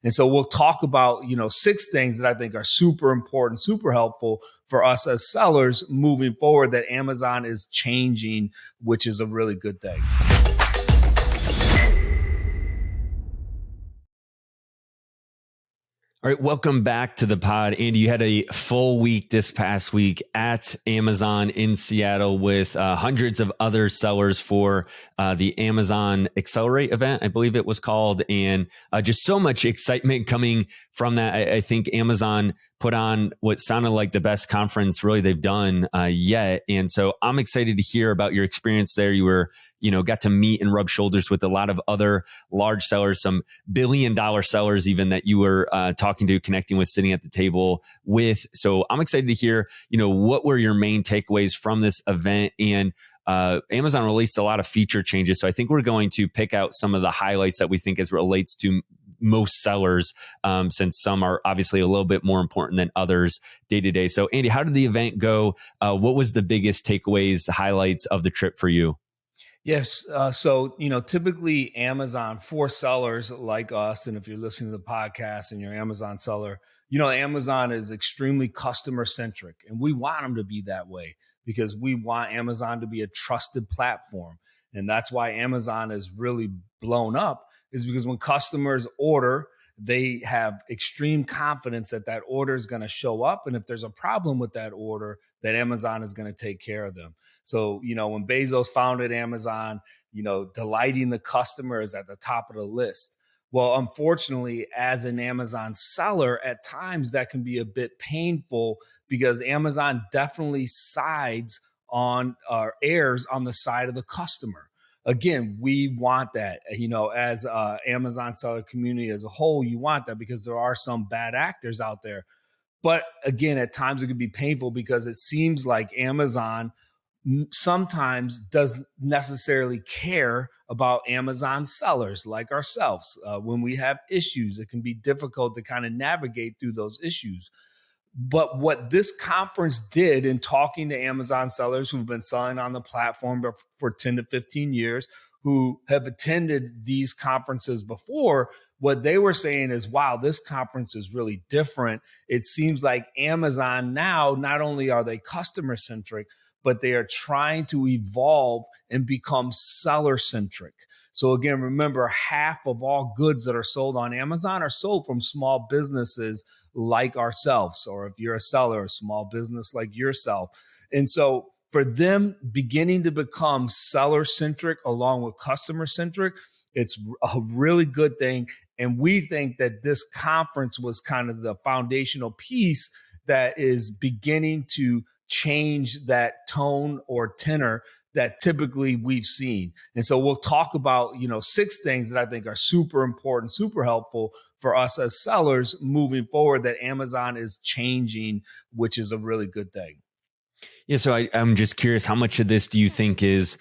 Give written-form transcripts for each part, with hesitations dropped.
And so we'll talk about, 6 things that I think are super important, super helpful for us as sellers moving forward that Amazon is changing, which is a really good thing. All right, welcome back to the pod. Andy, you had a full week this past week at Amazon in Seattle with hundreds of other sellers for the Amazon Accelerate event, I believe it was called, and just so much excitement coming from that. I think Amazon put on what sounded like the best conference really they've done yet. And so I'm excited to hear about your experience there. You were, got to meet and rub shoulders with a lot of other large sellers, some billion-dollar sellers even that you were talking to, connecting with, sitting at the table with. So I'm excited to hear, what were your main takeaways from this event? And Amazon released a lot of feature changes. So I think we're going to pick out some of the highlights that we think as relates to most sellers, since some are obviously a little bit more important than others day to day. So Andy, how did the event go? What was the biggest takeaways, highlights of the trip for you? Yes. So, typically Amazon for sellers like us, and if you're listening to the podcast and you're an Amazon seller, Amazon is extremely customer centric, and we want them to be that way because we want Amazon to be a trusted platform. And that's why Amazon is really blown up, is because when customers order, they have extreme confidence that that order is going to show up. And if there's a problem with that order, that Amazon is going to take care of them. So, when Bezos founded Amazon, delighting the customer is at the top of the list. Well, unfortunately, as an Amazon seller, at times that can be a bit painful because Amazon definitely sides on or errs on the side of the customer. Again, we want that, as Amazon seller community as a whole, you want that because there are some bad actors out there. But again, at times it can be painful because it seems like Amazon sometimes doesn't necessarily care about Amazon sellers like ourselves. When we have issues, it can be difficult to kind of navigate through those issues. But what this conference did in talking to Amazon sellers who've been selling on the platform for 10 to 15 years, who have attended these conferences before, what they were saying is, wow, this conference is really different. It seems like Amazon now, not only are they customer centric, but they are trying to evolve and become seller centric. So again, remember, half of all goods that are sold on Amazon are sold from small businesses like ourselves, or if you're a seller, a small business like yourself. And so for them beginning to become seller centric along with customer centric, it's a really good thing. And we think that this conference was kind of the foundational piece that is beginning to change that tone or tenor that typically we've seen. And so we'll talk about, 6 things that I think are super important, super helpful for us as sellers moving forward that Amazon is changing, which is a really good thing. Yeah, so I'm just curious, how much of this do you think is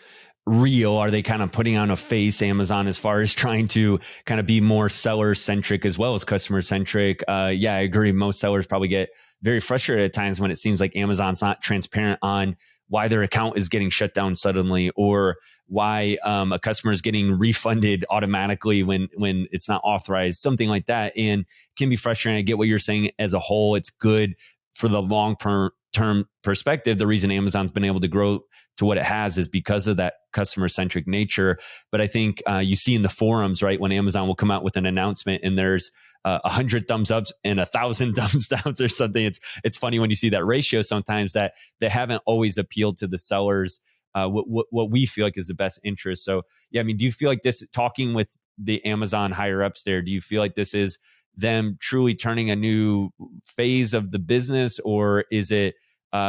real? Are they kind of putting on a face, Amazon, as far as trying to kind of be more seller centric as well as customer centric? Yeah, I agree. Most sellers probably get very frustrated at times when it seems like Amazon's not transparent on why their account is getting shut down suddenly, or why a customer is getting refunded automatically when it's not authorized, something like that. And it can be frustrating. I get what you're saying. As a whole, it's good for the long-term perspective. The reason Amazon's been able to grow to what it has is because of that customer-centric nature. But I think you see in the forums, right, when Amazon will come out with an announcement and there's 100 thumbs ups and 1,000 thumbs downs or something. It's funny when you see that ratio sometimes, that they haven't always appealed to the sellers what we feel like is the best interest. So yeah, I mean, do you feel like this, talking with the Amazon higher ups there, do you feel like this is them truly turning a new phase of the business, or is it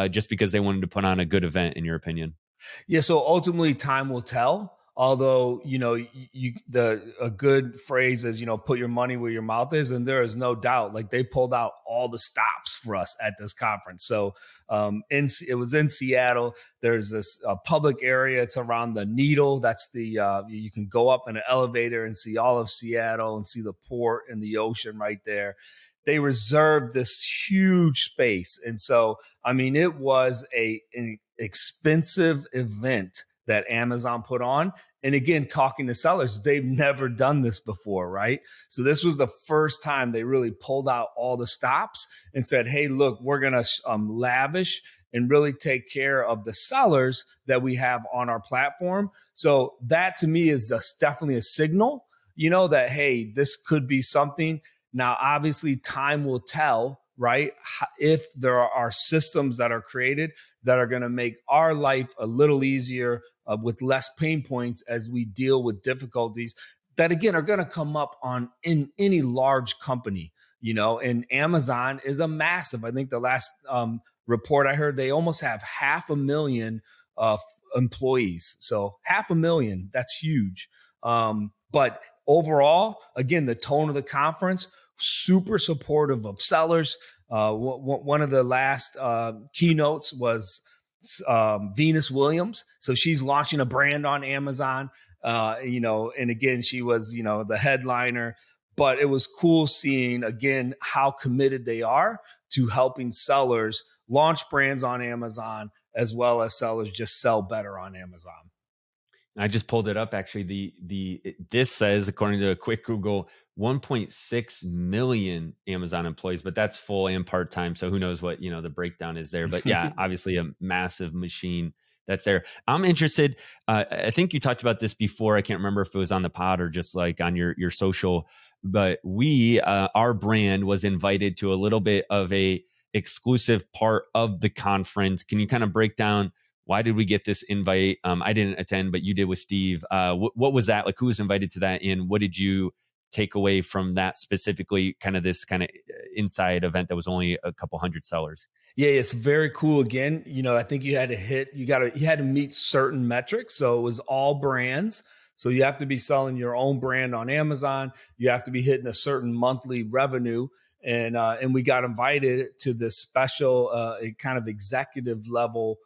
just because they wanted to put on a good event, in your opinion? Yeah, so ultimately time will tell. Although, a good phrase is, put your money where your mouth is. And there is no doubt, like, they pulled out all the stops for us at this conference. So it was in Seattle. There's this public area. It's around the Needle. That's you can go up in an elevator and see all of Seattle and see the port and the ocean right there. They reserved this huge space. And so, I mean, it was an expensive event that Amazon put on. And again, talking to sellers, they've never done this before, right? So this was the first time they really pulled out all the stops and said, hey, look, we're going to lavish and really take care of the sellers that we have on our platform. So that to me is just definitely a signal, that, hey, this could be something. Now, obviously, time will tell, right? If there are systems that are created that are going to make our life a little easier with less pain points as we deal with difficulties that, again, are going to come up in any large company, and Amazon is a massive. I think the last report I heard, they almost have 500,000 employees. So 500,000, that's huge. But overall, again, the tone of the conference, super supportive of sellers. One of the last keynotes was Venus Williams. So she's launching a brand on Amazon, and again, she was, the headliner. But it was cool seeing, again, how committed they are to helping sellers launch brands on Amazon, as well as sellers just sell better on Amazon. I just pulled it up. Actually, this says, according to a quick Google, 1.6 million Amazon employees, but that's full and part time. So who knows what the breakdown is there? But yeah, obviously a massive machine that's there. I'm interested. I think you talked about this before. I can't remember if it was on the pod or just like on your social. But our brand was invited to a little bit of a exclusive part of the conference. Can you kind of break down? Why did we get this invite? I didn't attend, but you did with Steve. What was that? Like, who was invited to that? And what did you take away from that specifically, kind of this kind of inside event that was only a couple hundred sellers? Yeah, it's very cool. Again, I think you had to meet certain metrics. So it was all brands. So you have to be selling your own brand on Amazon. You have to be hitting a certain monthly revenue. And we got invited to this special kind of executive level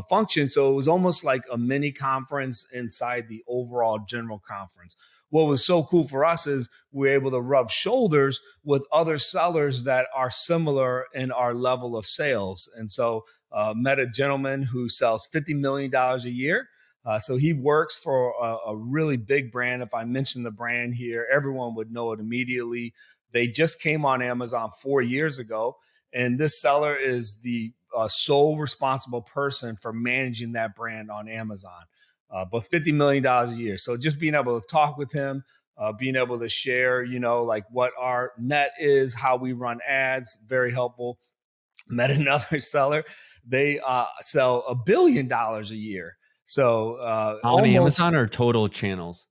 function. So it was almost like a mini conference inside the overall general conference. What was so cool for us is we were able to rub shoulders with other sellers that are similar in our level of sales. And so met a gentleman who sells $50 million a year. So he works for a really big brand. If I mention the brand here, everyone would know it immediately. They just came on Amazon 4 years ago. And this seller is the sole responsible person for managing that brand on Amazon, but $50 million a year. So just being able to talk with him, being able to share, like what our net is, how we run ads, very helpful. Met another seller. They sell $1 billion a year. So on Amazon or total channels?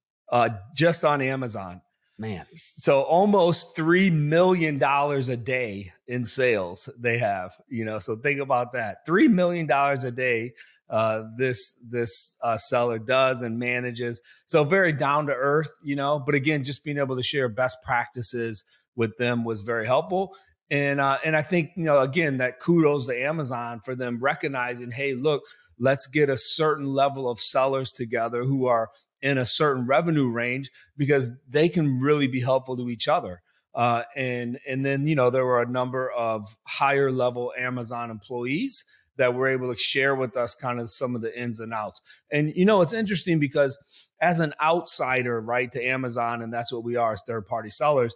Just on Amazon. Man. So almost $3 million a day in sales they have, so think about that. $3 million a day this seller does and manages. So very down to earth, but again, just being able to share best practices with them was very helpful. And I think, again, that kudos to Amazon for them recognizing, hey, look, let's get a certain level of sellers together who are in a certain revenue range, because they can really be helpful to each other. And then, there were a number of higher level Amazon employees that were able to share with us kind of some of the ins and outs. And, it's interesting because as an outsider, right, to Amazon, and that's what we are as third party sellers,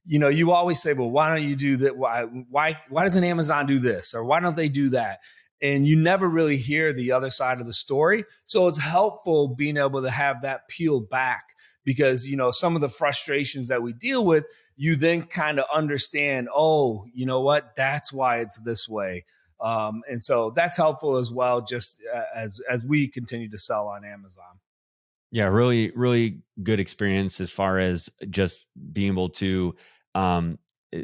you always say, well, why don't you do that? Why doesn't Amazon do this? Or why don't they do that? And you never really hear the other side of the story. So it's helpful being able to have that peel back, because, some of the frustrations that we deal with, you then kind of understand, oh, you know what, that's why it's this way. And so that's helpful as well, just as we continue to sell on Amazon. Yeah, really, really good experience as far as just being able to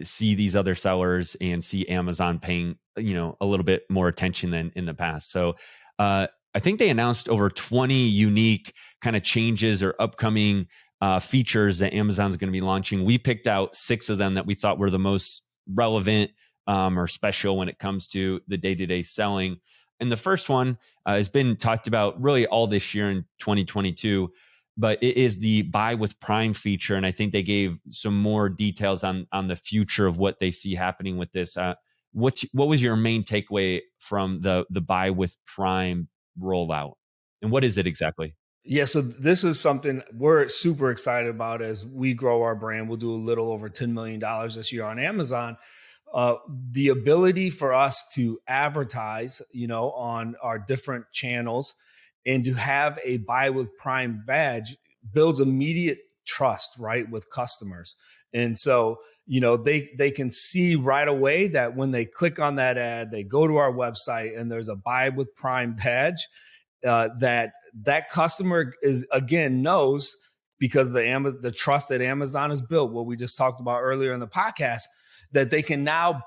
see these other sellers and see Amazon paying, a little bit more attention than in the past. So I think they announced over 20 unique kind of changes or upcoming features that Amazon's going to be launching. We picked out 6 of them that we thought were the most relevant or special when it comes to the day-to-day selling. And the first one has been talked about really all this year in 2022, but it is the buy with Prime feature. And I think they gave some more details on the future of what they see happening with this. What was your main takeaway from the buy with Prime rollout? And what is it exactly? Yeah, so this is something we're super excited about as we grow our brand. We'll do a little over $10 million this year on Amazon. The ability for us to advertise, on our different channels and to have a buy with Prime badge builds immediate trust, right, with customers. And so, they can see right away that when they click on that ad, they go to our website and there's a buy with Prime badge, that customer is again knows, because the trust that Amazon has built, what we just talked about earlier in the podcast, that they can now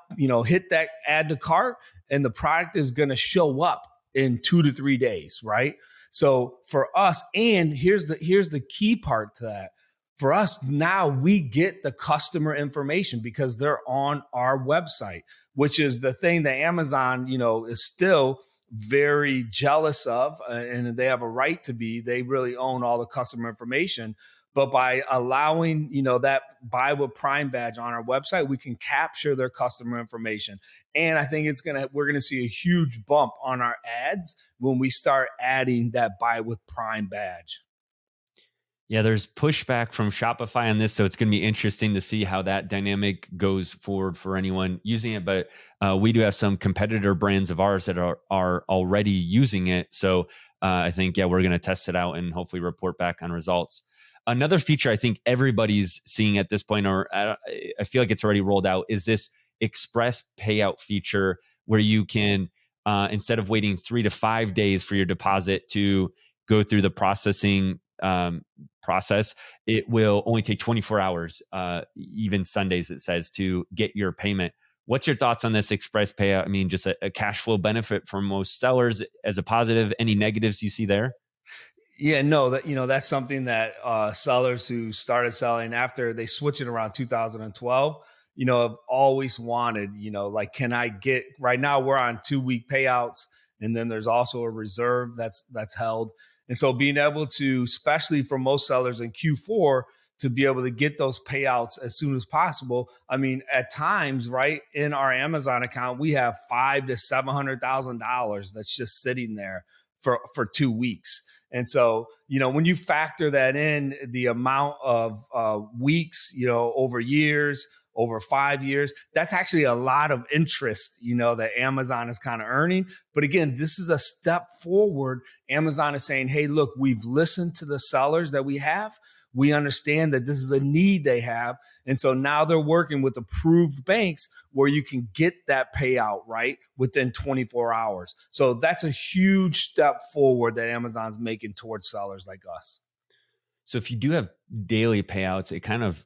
hit that add to cart and the product is going to show up in 2 to 3 days, right? So for us, and here's the key part to that. For us, now we get the customer information because they're on our website, which is the thing that Amazon, is still very jealous of, and they have a right to be. They really own all the customer information. But by allowing, that buy with Prime badge on our website, we can capture their customer information. And I think we're gonna see a huge bump on our ads when we start adding that buy with Prime badge. Yeah, there's pushback from Shopify on this, so it's going to be interesting to see how that dynamic goes forward for anyone using it. But we do have some competitor brands of ours that are already using it. So I think, yeah, we're going to test it out and hopefully report back on results. Another feature I think everybody's seeing at this point, or I feel like it's already rolled out, is this express payout feature where you can, instead of waiting 3 to 5 days for your deposit to go through the processing process, it will only take 24 hours, even Sundays, it says, to get your payment. What's your thoughts on this express payout? I mean, just a cash flow benefit for most sellers as a positive. Any negatives you see there? Yeah, no, that's something that sellers who started selling after they switched it around 2012, have always wanted. Like, can I get right now? We're on 2 week payouts, and then there's also a reserve that's held. And so, being able to, especially for most sellers in Q4, to be able to get those payouts as soon as possible. I mean, at times, right, in our Amazon account, we have $500,000 to $700,000 that's just sitting there for 2 weeks. And so, when you factor that in, the amount of weeks, over years, over 5 years, that's actually a lot of interest, that Amazon is kind of earning. But again, this is a step forward. Amazon is saying, hey, look, we've listened to the sellers that we have. We understand that this is a need they have. And so now they're working with approved banks where you can get that payout, right, within 24 hours. So that's a huge step forward that Amazon's making towards sellers like us. So if you do have daily payouts, it kind of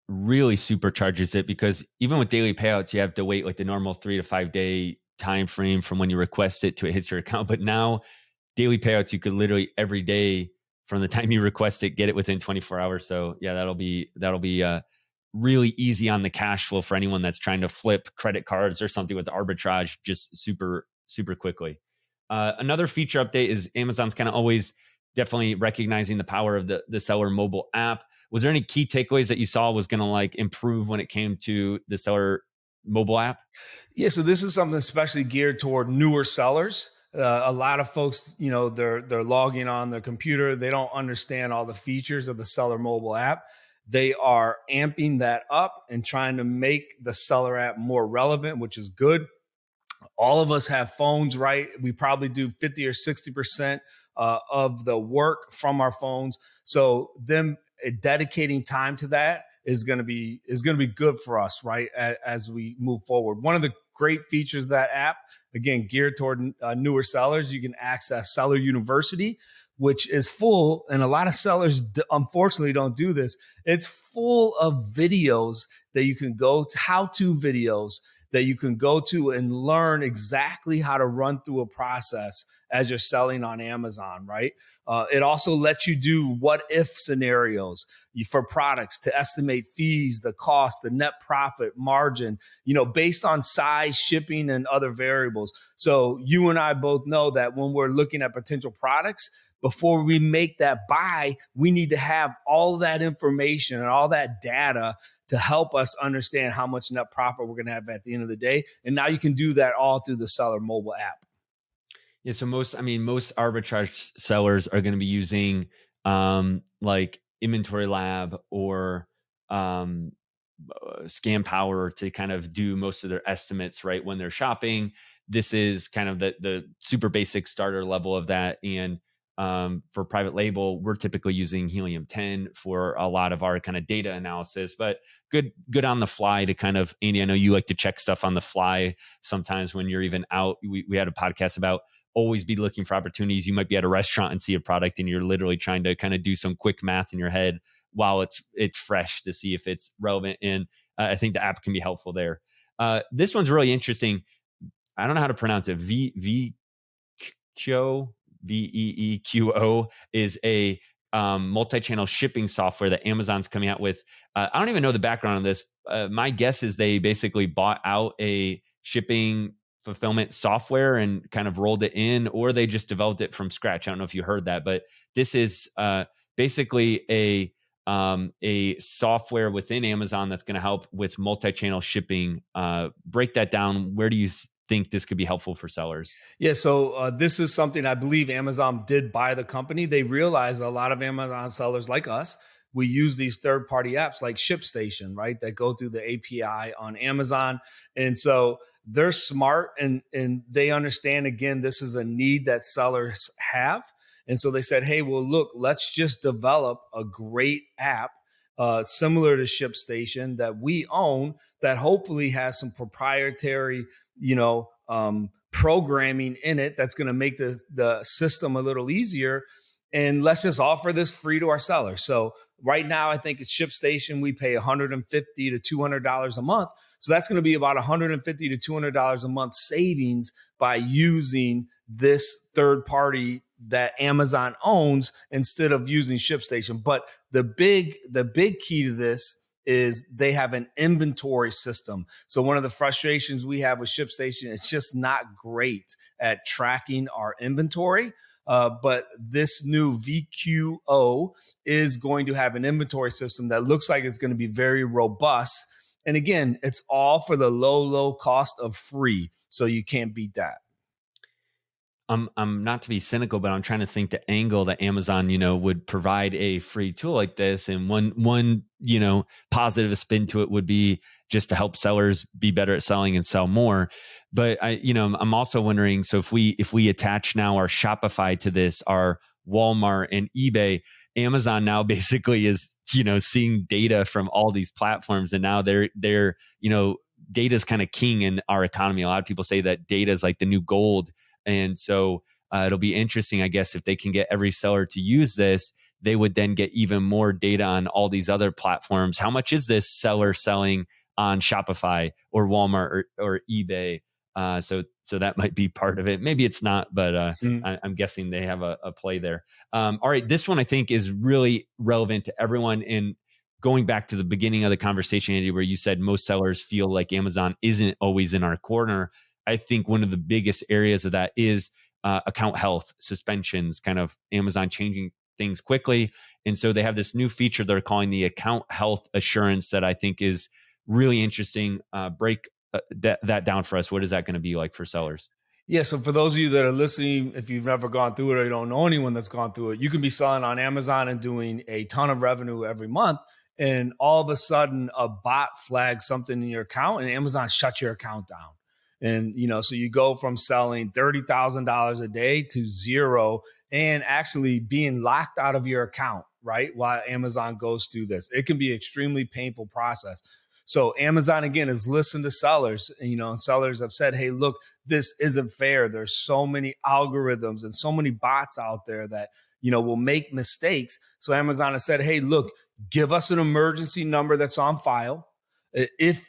really supercharges it, because even with daily payouts, you have to wait like the normal 3 to 5 day time frame from when you request it to it hits your account. But now daily payouts, you could literally every day from the time you request it, get it within 24 hours. So yeah, that'll be really easy on the cash flow for anyone that's trying to flip credit cards or something with arbitrage just super, super quickly. Another feature update is Amazon's kind of always definitely recognizing the power of the seller mobile app. Was there any key takeaways that you saw was going to like improve when it came to the seller mobile app? Yeah, so this is something especially geared toward newer sellers. A lot of folks, they're logging on their computer. They don't understand all the features of the seller mobile app. They are amping that up and trying to make the seller app more relevant, which is good. All of us have phones, right? We probably do 50 or 60% of the work from our phones. So them dedicating time to that is going to be good for us, right? As we move forward. One of the great features of that app, again, geared toward newer sellers, you can access Seller University, which is full, and a lot of sellers unfortunately don't do this. It's full of videos that you can go to, how-to videos that you can go to and learn exactly how to run through a process as you're selling on Amazon, right? It also lets you do what if scenarios for products to estimate fees, the cost, the net profit margin, based on size, shipping, and other variables. So you and I both know that when we're looking at potential products, before we make that buy, we need to have all that information and all that data to help us understand how much net profit we're going to have at the end of the day. And now you can do that all through the seller mobile app. Yeah. So most arbitrage sellers are going to be using like Inventory Lab or um, Scan Power to kind of do most of their estimates, right? When they're shopping, this is kind of the super basic starter level of that. And for private label, we're typically using Helium 10 for a lot of our kind of data analysis, but good on the fly to kind of, Andy, I know you like to check stuff on the fly sometimes when you're even out. We had a podcast about always be looking for opportunities. You might be at a restaurant and see a product and you're literally trying to kind of do some quick math in your head while it's fresh to see if it's relevant. And I think the app can be helpful there. This one's really interesting. I don't know how to pronounce it. Veeqo, Veeqo is a multi-channel shipping software that Amazon's coming out with. I don't even know the background on this. My guess is they basically bought out a shipping fulfillment software and kind of rolled it in, or they just developed it from scratch. I don't know if you heard that, but this is basically a software within Amazon that's going to help with multi-channel shipping. Break that down. Where do you think this could be helpful for sellers? Yeah, so this is something I believe Amazon did buy the company. They realized a lot of Amazon sellers like us, we use these third-party apps like ShipStation, right, that go through the API on Amazon. And so they're smart and they understand, again, this is a need that sellers have. And so they said, hey, well, look, let's just develop a great app similar to ShipStation that we own that hopefully has some proprietary, programming in it that's going to make the system a little easier. And let's just offer this free to our sellers. So right now, I think it's ShipStation. We pay $150 to $200 a month. So that's going to be about $150 to $200 a month savings by using this third party that Amazon owns instead of using ShipStation. But the big key to this is they have an inventory system. So one of the frustrations we have with ShipStation, it's just not great at tracking our inventory. But this new VQO is going to have an inventory system that looks like it's going to be very robust. And again, it's all for the low cost of free. So you can't beat that. I'm not to be cynical, but I'm trying to think the angle that Amazon, would provide a free tool like this. And one, positive spin to it would be just to help sellers be better at selling and sell more. But I'm also wondering, so if we attach now our Shopify to this, our Walmart and eBay, Amazon now basically is, seeing data from all these platforms. And now they're data is kind of king in our economy. A lot of people say that data is like the new gold. And so it'll be interesting, I guess, if they can get every seller to use this, they would then get even more data on all these other platforms. How much is this seller selling on Shopify or Walmart or eBay? So that might be part of it. Maybe it's not, but I'm guessing they have a play there. All right, this one I think is really relevant to everyone. And going back to the beginning of the conversation, Andy, where you said most sellers feel like Amazon isn't always in our corner. I think one of the biggest areas of that is account health, suspensions, kind of Amazon changing things quickly. And so they have this new feature they're calling the account health assurance that I think is really interesting. Break that down for us. What is that going to be like for sellers? Yeah, so for those of you that are listening, if you've never gone through it or you don't know anyone that's gone through it, you can be selling on Amazon and doing a ton of revenue every month. And all of a sudden, a bot flags something in your account and Amazon shuts your account down. And, so you go from selling $30,000 a day to zero and actually being locked out of your account, right? While Amazon goes through this. It can be an extremely painful process. So Amazon, again, has listened to sellers, and sellers have said, hey, look, this isn't fair. There's so many algorithms and so many bots out there that, will make mistakes. So Amazon has said, hey, look, give us an emergency number that's on file.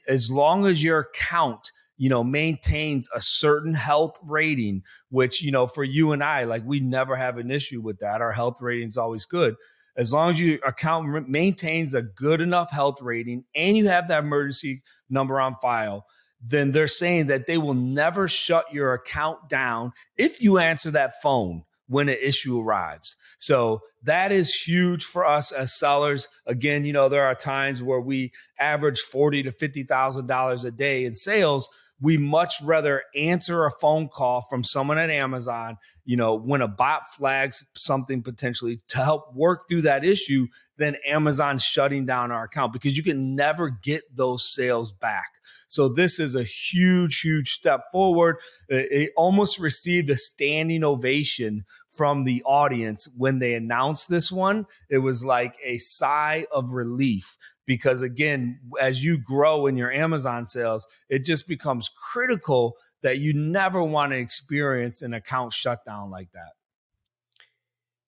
As long as your account maintains a certain health rating, which, for you and I, like we never have an issue with that. Our health rating is always good. As long as your account maintains a good enough health rating and you have that emergency number on file, then they're saying that they will never shut your account down if you answer that phone when an issue arrives. So that is huge for us as sellers. Again, there are times where we average $40,000 to $50,000 a day in sales. we much rather answer a phone call from someone at Amazon, when a bot flags something potentially to help work through that issue than Amazon shutting down our account, because you can never get those sales back. So this is a huge, huge step forward. It almost received a standing ovation from the audience when they announced this one. It was like a sigh of relief, because again, as you grow in your Amazon sales, it just becomes critical that you never want to experience an account shutdown like that.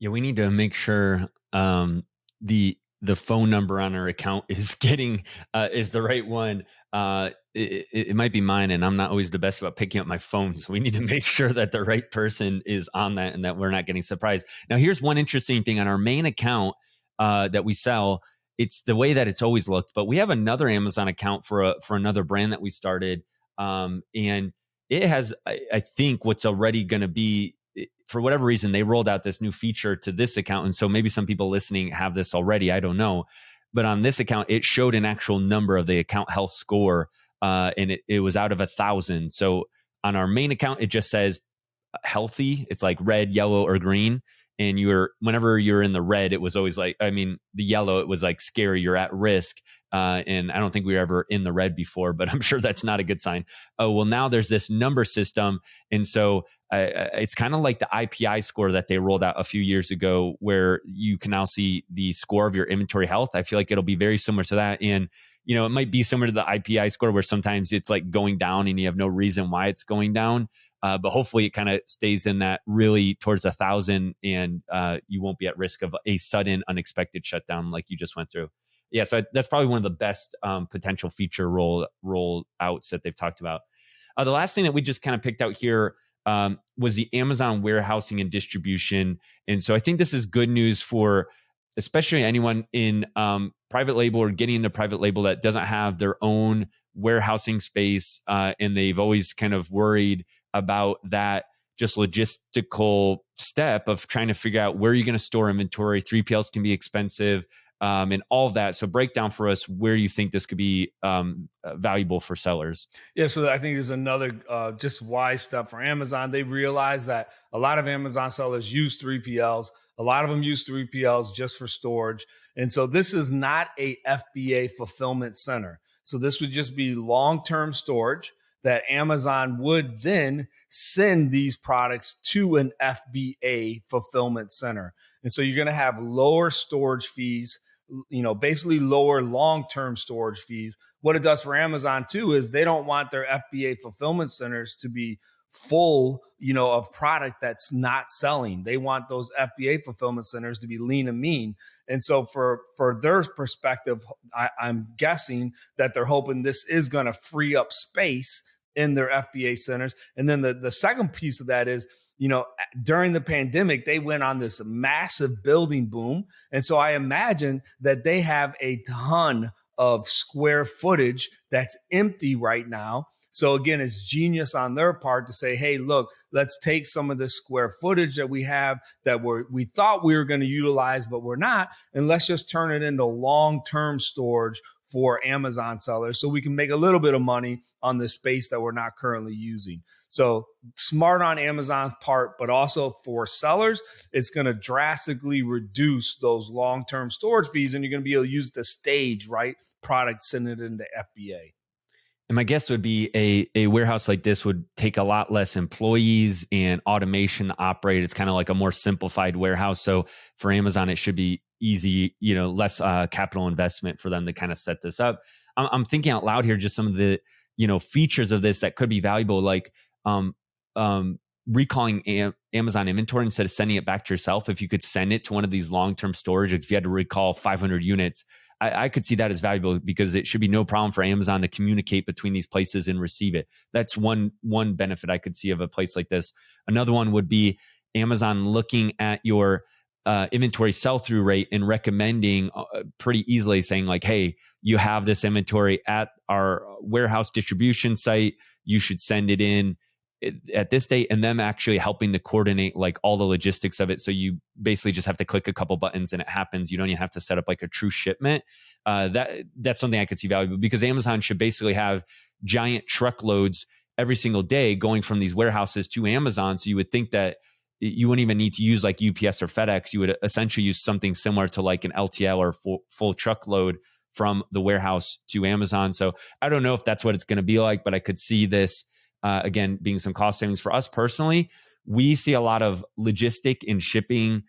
Yeah, we need to make sure the phone number on our account is getting is the right one. It might be mine, and I'm not always the best about picking up my phone. So we need to make sure that the right person is on that and that we're not getting surprised. Now, here's one interesting thing on our main account that we sell. It's the way that it's always looked, but we have another Amazon account for another brand that we started, and it has, I think, what's already going to be, for whatever reason, they rolled out this new feature to this account. And so maybe some people listening have this already. I don't know. But on this account, it showed an actual number of the account health score, and it was out of 1,000. So on our main account, it just says healthy. It's like red, yellow, or green. And whenever you're in the red, it was always like, the yellow, it was like scary, you're at risk. And I don't think we were ever in the red before, but I'm sure that's not a good sign. Oh, well, now there's this number system. And so it's kind of like the IPI score that they rolled out a few years ago, where you can now see the score of your inventory health. I feel like it'll be very similar to that. And, it might be similar to the IPI score, where sometimes it's like going down and you have no reason why it's going down. But hopefully it kind of stays in that really towards 1,000, and you won't be at risk of a sudden unexpected shutdown like you just went through. Yeah, so that's probably one of the best potential feature roll outs that they've talked about. The last thing that we just kind of picked out here was the Amazon warehousing and distribution. And so I think this is good news for especially anyone in private label or getting into private label that doesn't have their own warehousing space, and they've always kind of worried about that just logistical step of trying to figure out where you're going to store inventory. 3PLs can be expensive, and all of that. So break down for us where you think this could be valuable for sellers. Yeah, so I think there's another just wise step for Amazon. They realize that a lot of Amazon sellers use 3PLs. A lot of them use 3PLs just for storage. And so this is not a FBA fulfillment center. So this would just be long-term storage that Amazon would then send these products to an FBA fulfillment center. And so you're going to have lower storage fees, basically lower long-term storage fees. What it does for Amazon too is they don't want their FBA fulfillment centers to be full, of product that's not selling. They want those FBA fulfillment centers to be lean and mean. And so for their perspective, I'm guessing that they're hoping this is going to free up space in their FBA centers. And then the second piece of that is, during the pandemic, they went on this massive building boom. And so I imagine that they have a ton of square footage that's empty right now. So again, it's genius on their part to say, hey, look, let's take some of the square footage that we have that we thought we were going to utilize, but we're not, and let's just turn it into long-term storage for Amazon sellers so we can make a little bit of money on the space that we're not currently using. So smart on Amazon's part, but also for sellers, it's going to drastically reduce those long-term storage fees, and you're going to be able to use the stage, right? Product, send it into FBA. And my guess would be a warehouse like this would take a lot less employees and automation to operate. It's kind of like a more simplified warehouse. So for Amazon, it should be easy, less capital investment for them to kind of set this up. I'm thinking out loud here, just some of the, features of this that could be valuable, like recalling Amazon inventory instead of sending it back to yourself. If you could send it to one of these long-term storage, if you had to recall 500 units, I could see that as valuable, because it should be no problem for Amazon to communicate between these places and receive it. That's one benefit I could see of a place like this. Another one would be Amazon looking at your inventory sell-through rate and recommending pretty easily, saying like, hey, you have this inventory at our warehouse distribution site. You should send it in at this date, and them actually helping to coordinate like all the logistics of it. So you basically just have to click a couple buttons and it happens. You don't even have to set up like a true shipment. That's something I could see valuable, because Amazon should basically have giant truckloads every single day going from these warehouses to Amazon. So you would think that you wouldn't even need to use like UPS or FedEx. You would essentially use something similar to like an LTL or full truckload from the warehouse to Amazon. So I don't know if that's what it's going to be like, but I could see this again being some cost savings for us personally. We see a lot of logistic and shipping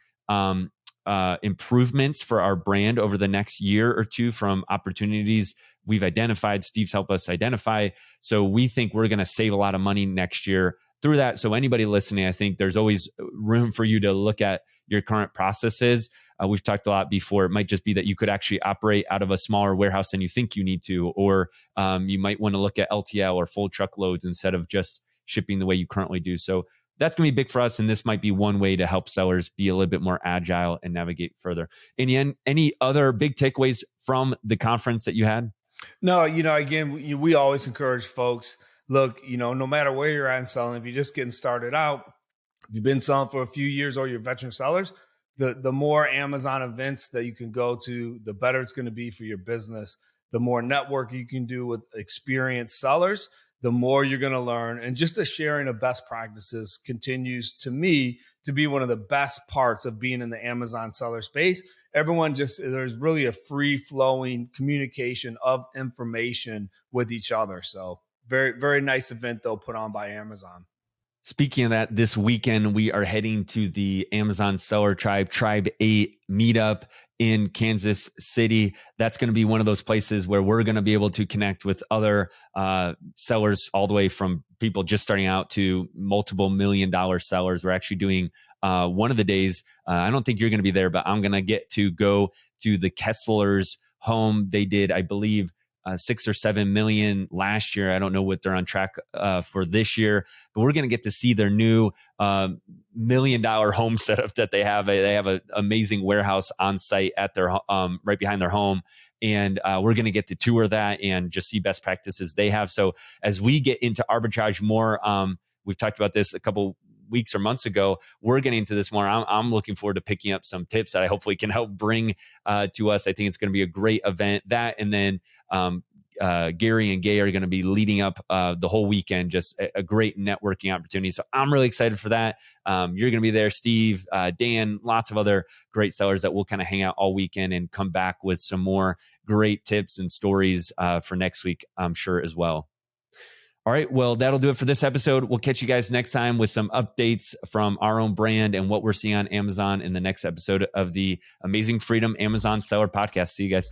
improvements for our brand over the next year or two from opportunities we've identified. Steve's helped us identify. So we think we're going to save a lot of money next year through that. So anybody listening, I think there's always room for you to look at your current processes. We've talked a lot before. It might just be that you could actually operate out of a smaller warehouse than you think you need to, or you might want to look at LTL or full truckloads instead of just shipping the way you currently do. So that's going to be big for us. And this might be one way to help sellers be a little bit more agile and navigate further. Any other big takeaways from the conference that you had? No, again, we always encourage folks, look, no matter where you're at in selling, if you're just getting started out, if you've been selling for a few years or you're veteran sellers, the more Amazon events that you can go to, the better it's going to be for your business. The more network you can do with experienced sellers, the more you're going to learn. And just the sharing of best practices continues to me to be one of the best parts of being in the Amazon seller space. There's really a free flowing communication of information with each other. So very, very nice event though, put on by Amazon. Speaking of that, this weekend, we are heading to the Amazon Seller Tribe 8 meetup in Kansas City. That's going to be one of those places where we're going to be able to connect with other sellers, all the way from people just starting out to multiple $1 million sellers. We're actually doing one of the days. I don't think you're going to be there, but I'm going to get to go to the Kessler's home. They did, I believe, 6 or 7 million last year. I don't know what they're on track for this year, but we're going to get to see their new $1 million home setup that they have. They have an amazing warehouse on site at their right behind their home. And we're going to get to tour that and just see best practices they have. So as we get into arbitrage more, we've talked about this a couple weeks or months ago, we're getting into this more. I'm looking forward to picking up some tips that I hopefully can help bring to us. I think it's going to be a great event. That, and then Gary and Gay are going to be leading up the whole weekend, just a great networking opportunity. So I'm really excited for that. You're going to be there, Steve, Dan, lots of other great sellers that will kind of hang out all weekend and come back with some more great tips and stories for next week, I'm sure as well. All right, well, that'll do it for this episode. We'll catch you guys next time with some updates from our own brand and what we're seeing on Amazon in the next episode of the Amazing Freedom Amazon Seller Podcast. See you guys.